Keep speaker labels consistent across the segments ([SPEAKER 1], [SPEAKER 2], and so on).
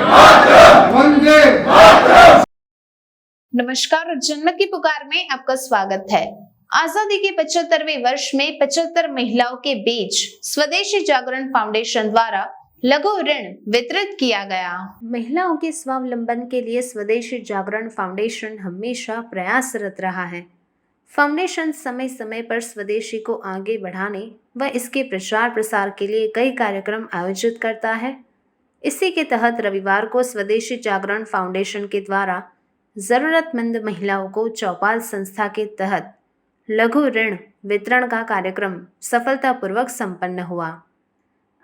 [SPEAKER 1] वंदे।
[SPEAKER 2] नमस्कार, जन्नत की पुकार में आपका स्वागत है। आजादी के 75वें वर्ष में 75 महिलाओं के बीच स्वदेशी जागरण फाउंडेशन द्वारा लघु ऋण वितरित किया गया। महिलाओं के स्वावलंबन के लिए स्वदेशी जागरण फाउंडेशन हमेशा प्रयासरत रहा है। फाउंडेशन समय समय पर स्वदेशी को आगे बढ़ाने व इसके प्रचार प्रसार के लिए कई कार्यक्रम आयोजित करता है। इसी के तहत रविवार को स्वदेशी जागरण फाउंडेशन के द्वारा ज़रूरतमंद महिलाओं को चौपाल संस्था के तहत लघु ऋण वितरण का कार्यक्रम सफलतापूर्वक संपन्न हुआ।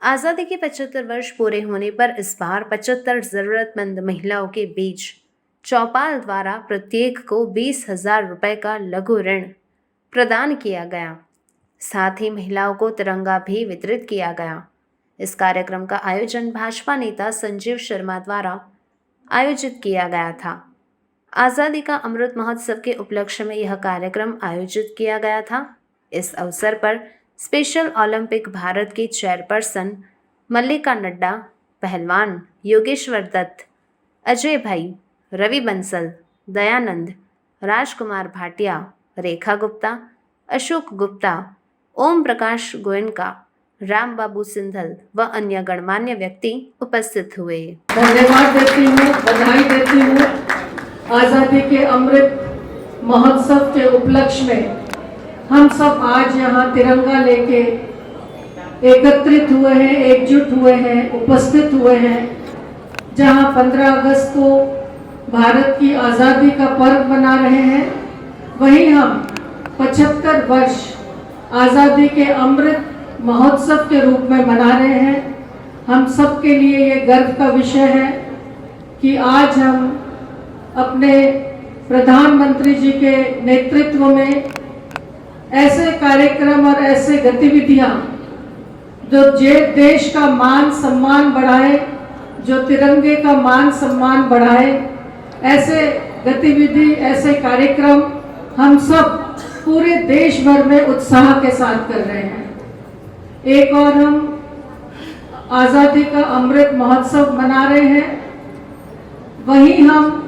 [SPEAKER 2] आज़ादी के 75 वर्ष पूरे होने पर इस बार 75 ज़रूरतमंद महिलाओं के बीच चौपाल द्वारा प्रत्येक को 20,000 रुपये का लघु ऋण प्रदान किया गया। साथ ही महिलाओं को तिरंगा भी वितरित किया गया। इस कार्यक्रम का आयोजन भाजपा नेता संजीव शर्मा द्वारा आयोजित किया गया था। आज़ादी का अमृत महोत्सव के उपलक्ष्य में यह कार्यक्रम आयोजित किया गया था। इस अवसर पर स्पेशल ओलंपिक भारत की चेयरपर्सन मल्लिका नड्डा, पहलवान योगेश्वर दत्त, अजय भाई, रवि बंसल, दयानंद, राजकुमार भाटिया, रेखा गुप्ता, अशोक गुप्ता, ओम प्रकाश गोयनका, राम बाबू सिंधल व अन्य गणमान्य व्यक्ति उपस्थित हुए।
[SPEAKER 3] धन्यवाद देती हूँ, बधाई देती हूँ। आज़ादी के अमृत महोत्सव के उपलक्ष्य में हम सब आज यहाँ तिरंगा लेके एकत्रित हुए हैं, एकजुट हुए हैं, उपस्थित हुए हैं। जहाँ 15 अगस्त को भारत की आज़ादी का पर्व मना रहे हैं, वहीं हम 75 वर्ष आज़ादी के अमृत महोत्सव के रूप में मना रहे हैं। हम सब के लिए ये गर्व का विषय है कि आज हम अपने प्रधानमंत्री जी के नेतृत्व में ऐसे कार्यक्रम और ऐसे गतिविधियां जो देश का मान सम्मान बढ़ाए, जो तिरंगे का मान सम्मान बढ़ाए, ऐसे गतिविधि, ऐसे कार्यक्रम हम सब पूरे देश भर में उत्साह के साथ कर रहे हैं। एक और हम आज़ादी का अमृत महोत्सव मना रहे हैं, वहीं हम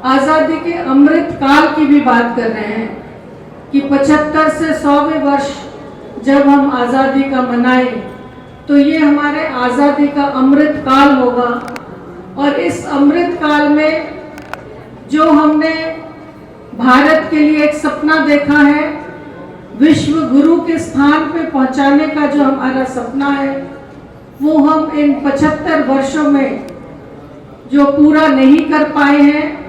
[SPEAKER 3] आज़ादी के अमृत काल की भी बात कर रहे हैं कि 75 से 100वें वर्ष जब हम आज़ादी का मनाएं तो ये हमारे आज़ादी का अमृत काल होगा। और इस अमृत काल में जो हमने भारत के लिए एक सपना देखा है, विश्व गुरु के स्थान पे पहुंचाने का जो हमारा सपना है, वो हम इन 75 वर्षों में जो पूरा नहीं कर पाए हैं,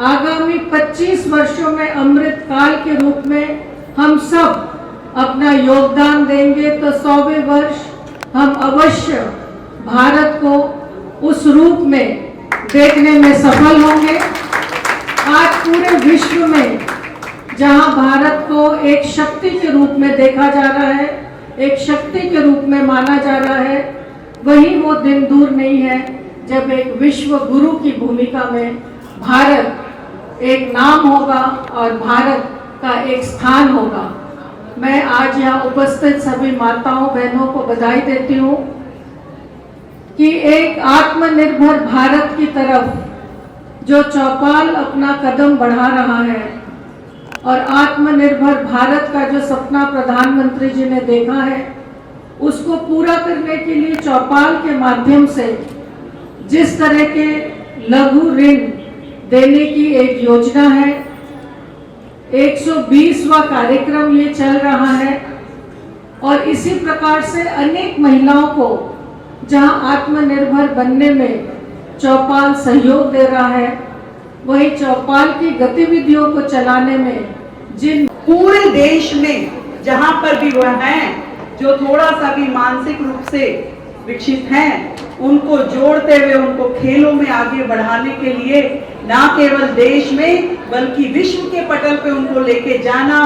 [SPEAKER 3] आगामी 25 वर्षों में अमृत काल के रूप में हम सब अपना योगदान देंगे तो 100वें वर्ष हम अवश्य भारत को उस रूप में देखने में सफल होंगे। आज पूरे विश्व में जहां भारत को एक शक्ति के रूप में देखा जा रहा है, एक शक्ति के रूप में माना जा रहा है, वहीं वो दिन दूर नहीं है जब एक विश्व गुरु की भूमिका में भारत एक नाम होगा और भारत का एक स्थान होगा। मैं आज यहाँ उपस्थित सभी माताओं बहनों को बधाई देती हूँ कि एक आत्मनिर्भर भारत की तरफ जो चौपाल अपना कदम बढ़ा रहा है और आत्मनिर्भर भारत का जो सपना प्रधानमंत्री जी ने देखा है, उसको पूरा करने के लिए चौपाल के माध्यम से जिस तरह के लघु ऋण देने की एक योजना है, 120वां कार्यक्रम ये चल रहा है। और इसी प्रकार से अनेक महिलाओं को जहां आत्मनिर्भर बनने में चौपाल सहयोग दे रहा है, वही चौपाल की गतिविधियों को चलाने में जिन
[SPEAKER 4] पूरे देश में जहां पर भी वह हैं जो थोड़ा सा भी मानसिक रूप से विकसित हैं, उनको जोड़ते हुए उनको खेलों में आगे बढ़ाने के लिए ना केवल देश में बल्कि विश्व के पटल पे उनको लेके जाना,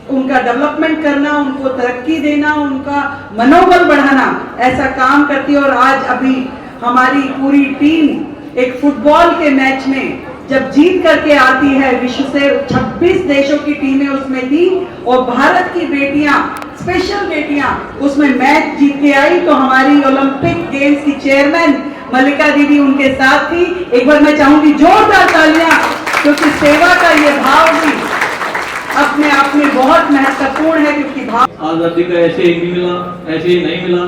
[SPEAKER 4] उनका डेवलपमेंट करना, उनको तरक्की देना, उनका मनोबल बढ़ाना, ऐसा काम करती है। और आज अभी हमारी पूरी टीम एक फुटबॉल के मैच में जब जीत करके आती है, विश्व से 26 देशों की टीमें उसमें थी और भारत की बेटियां, स्पेशल बेटियां उसमें मैच जीत के आई, तो हमारी ओलंपिक गेम्स की चेयरमैन मल्लिका दीदी उनके साथ थी। एक बार मैं चाहूंगी जोरदार तालियां, क्योंकि सेवा का ये भाव भी अपने आप में बहुत महत्वपूर्ण है, क्योंकि भाव
[SPEAKER 1] आज़ादी का ऐसे ही नहीं मिला, ऐसे ही नहीं मिला।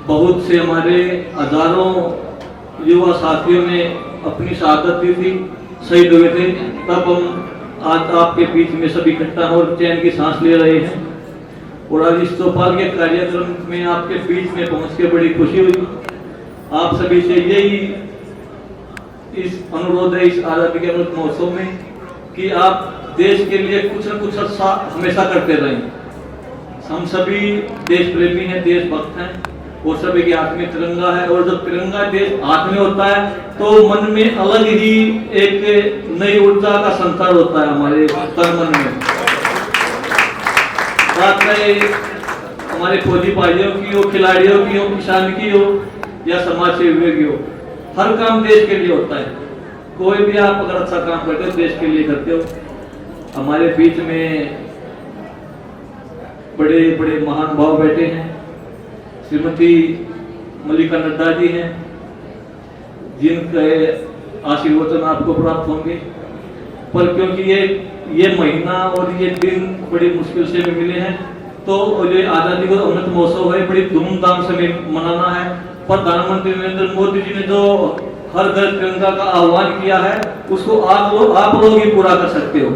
[SPEAKER 1] बहुत से हमारे हजारों युवा साथियों ने अपनी शहादत दी थी, शहीद हुए थे, तब हम आज आपके बीच में सब इकट्ठा और चैन की सांस ले रहे हैं। और आज इस चौपाल के कार्यक्रम में आपके बीच में पहुंच के बड़ी खुशी हुई। आप सभी से यही इस अनुरोध है इस आज़ादी के अमृत महोत्सव में कि आप देश के लिए कुछ न कुछ अच्छा हमेशा करते रहें। हम सभी देश प्रेमी हैं, देशभक्त हैं, और सभी के हाथ में तिरंगा है। और जब तिरंगा देश हाथ में होता है तो मन में अलग ही एक नई ऊर्जा का संचार होता है हमारे तन मन में। बात चाहे हमारे फौजी भाइयों की हो, खिलाड़ियों की हो, किसान की हो या समाज सेवियों की हो, हर काम देश के लिए होता है। कोई भी आप अगर अच्छा काम करते हो देश के लिए करते हो। हमारे बीच में बड़े बड़े महान भाव बैठे हैं। श्रीमती मल्लिका नड्डा जी हैं, जिनके आशीर्वचन आपको प्राप्त होंगे। पर क्योंकि ये महीना और ये दिन बड़ी मुश्किल से मिले हैं, तो जो आज़ादी का अमृत महोत्सव है बड़ी धूमधाम से मनाना है। प्रधानमंत्री नरेंद्र मोदी जी ने जो हर घर तिरंगा का आह्वान किया है, उसको आप लोग ही पूरा कर सकते हो।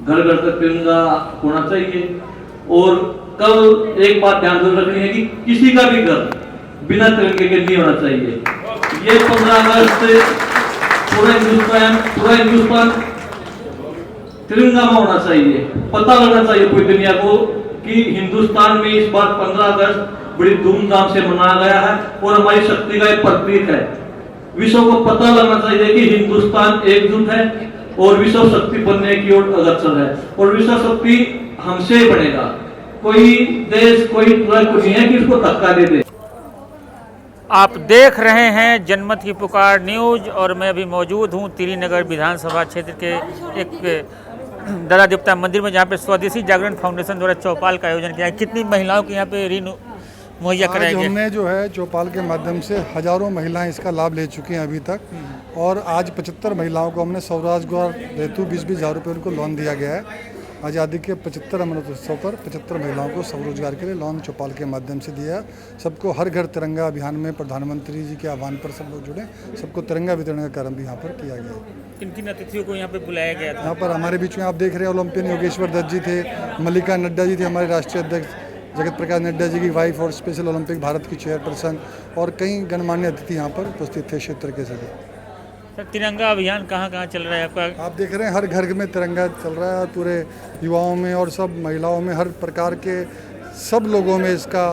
[SPEAKER 1] घर घर तक तिरंगा होना चाहिए। और कल एक बात ध्यान जरूर रखनी है कि किसी का भी घर बिना तिरंगे के नहीं होना चाहिए। ये 15 अगस्त पूरा हिंदुस्तान तिरंगा में होना चाहिए। पता लगना चाहिए पूरी दुनिया को कि हिंदुस्तान में इस बार 15 अगस्त बड़ी धूमधाम से मनाया गया है और हमारी शक्ति का एक प्रतीक है। विश्व को पता लगना चाहिए कि हिंदुस्तान एकजुट है और विश्व शक्ति बनने की ओर अग्रसर है। और विश्व शक्ति हमसे बनेगा। कोई देश, कोई ट्रक नहीं है कि उसको धक्का दे दे।
[SPEAKER 5] आप देख रहे हैं जनमत की पुकार न्यूज और मैं अभी मौजूद हूं तिरीनगर विधानसभा क्षेत्र के एक दादा देवता मंदिर में, जहां पे स्वदेशी जागरण फाउंडेशन द्वारा चौपाल का आयोजन किया है। कितनी महिलाओं को यहां पे ऋण मुहैया कराया गया?
[SPEAKER 6] हमने जो है चौपाल के माध्यम से हजारों महिलाएं इसका लाभ ले चुकी हैं अभी तक। और आज 75 महिलाओं को हमने स्वरोजगार हेतु 20-20 हज़ार रुपये उनको लोन दिया गया है। आज़ादी के 75 अमृत उत्सव पर 75 महिलाओं को स्वरोजगार के लिए लोन चौपाल के माध्यम से दिया। सबको हर घर तिरंगा अभियान में प्रधानमंत्री जी के आह्वान पर सब लोग जुड़े, सबको तिरंगा वितरण का कार्यक्रम भी यहाँ पर किया गया।
[SPEAKER 5] किन किन अतिथियों को यहाँ पे बुलाया गया था?
[SPEAKER 6] यहाँ पर हमारे बीच में आप देख रहे हैं ओलंपियन योगेश्वर दत्त जी थे, मल्लिका नड्डा जी थे, हमारे राष्ट्रीय अध्यक्ष जगत प्रकाश नड्डा जी की वाइफ और स्पेशल ओलंपिक भारत की चेयरपर्सन, और कई गणमान्य अतिथि यहाँ पर उपस्थित थे क्षेत्र के सभी।
[SPEAKER 5] सर, तिरंगा अभियान कहाँ कहाँ चल रहा है आपका?
[SPEAKER 6] आप देख रहे हैं हर घर में तिरंगा चल रहा है, पूरे युवाओं में और सब महिलाओं में, हर प्रकार के सब लोगों में इसका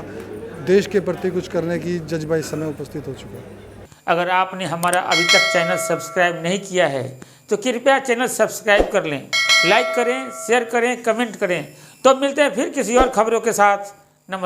[SPEAKER 6] देश के प्रति कुछ करने की जज्बा इस समय उपस्थित हो चुका है।
[SPEAKER 5] अगर आपने हमारा अभी तक चैनल सब्सक्राइब नहीं किया है तो कृपया चैनल सब्सक्राइब कर लें, लाइक करें, शेयर करें, कमेंट करें। तो मिलते हैं फिर किसी और खबरों के साथ। नमस्कार।